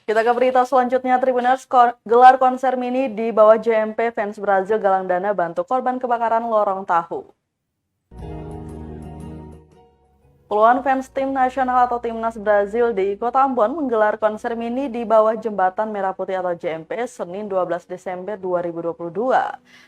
Kita ke berita selanjutnya, Tribuners. Gelar konser mini di bawah JMP, fans Brazil galang dana bantu korban kebakaran lorong tahu. Puluhan fans tim nasional atau timnas Brazil di Kota Ambon menggelar konser mini di bawah Jembatan Merah Putih atau JMP Senin 12 Desember 2022.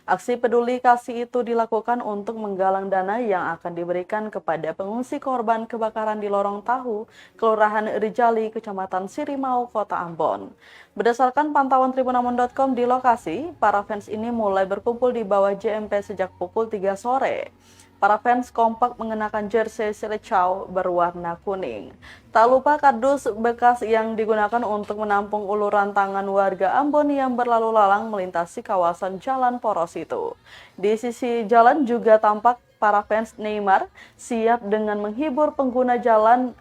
Aksi peduli kasih itu dilakukan untuk menggalang dana yang akan diberikan kepada pengungsi korban kebakaran di Lorong Tahu, Kelurahan Rijali, Kecamatan Sirimau, Kota Ambon. Berdasarkan pantauan tribunambon.com di lokasi, para fans ini mulai berkumpul di bawah JMP sejak pukul 3 sore. Para fans kompak mengenakan jersey Seleção berwarna kuning. Tak lupa kardus bekas yang digunakan untuk menampung uluran tangan warga Ambon yang berlalu lalang melintasi kawasan jalan poros itu. Di sisi jalan juga tampak para fans Neymar siap dengan menghibur pengguna jalan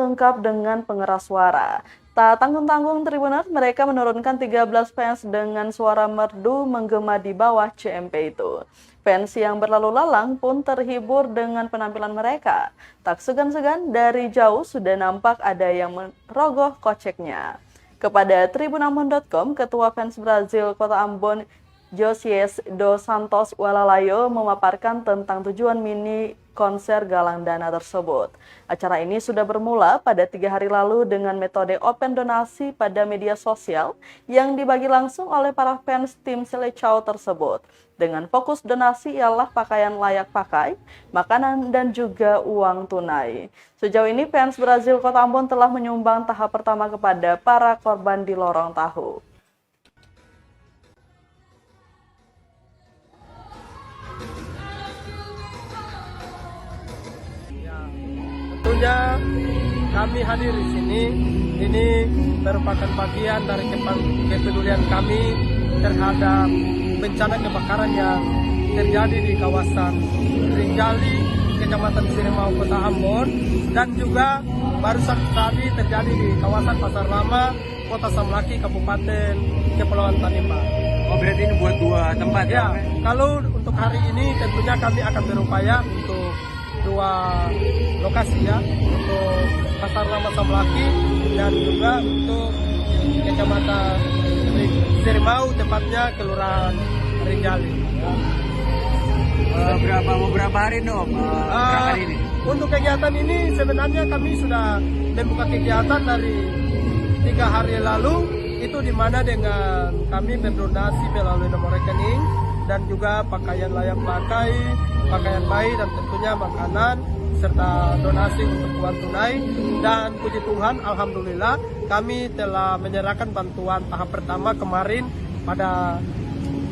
lengkap dengan pengeras suara. Tak tanggung-tanggung Tribuners, mereka menurunkan 13 fans dengan suara merdu menggema di bawah CMP itu. Fans yang berlalu lalang pun terhibur dengan penampilan mereka. Tak segan-segan dari jauh sudah nampak ada yang merogoh koceknya. Kepada tribunambon.com, Ketua Fans Brazil Kota Ambon, Josias dos Santos Walalayo, memaparkan tentang tujuan mini konser galang dana tersebut. Acara ini sudah bermula pada 3 hari lalu dengan metode open donasi pada media sosial yang dibagi langsung oleh para fans tim Seleção tersebut. Dengan fokus donasi ialah pakaian layak pakai, makanan, dan juga uang tunai. Sejauh ini fans Brazil Kota Ambon telah menyumbang tahap pertama kepada para korban di Lorong Tahu. Tentunya kami hadir di sini, ini merupakan bagian dari kepedulian kami terhadap bencana kebakaran yang terjadi di kawasan Rijali, Kecamatan Sirimau, Kota Ambon, dan juga baru tadi terjadi di kawasan Pasar Lama, Kota Samlaki, Kabupaten Kepulauan Tanimbar. Oh, berarti ini buat 2 tempat ya? Kalau untuk hari ini tentunya kami akan berupaya untuk 2 lokasi ya, untuk Pasar Lama Samlaki dan juga untuk Kecamatan Sirimau, tepatnya Kelurahan Rijali. Berapa hari Om? Berapa hari ini? Untuk kegiatan ini sebenarnya kami sudah membuka kegiatan dari 3 hari lalu, itu di mana dengan kami berdonasi melalui nomor rekening dan juga pakaian layak pakai, pakaian bayi, dan tentunya makanan serta donasi untuk uang tunai. Dan puji Tuhan, alhamdulillah kami telah menyerahkan bantuan tahap pertama kemarin pada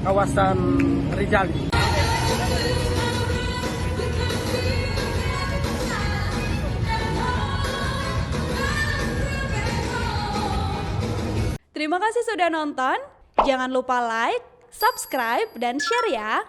kawasan Rijali. Terima kasih sudah nonton. Jangan lupa like, subscribe, dan share ya.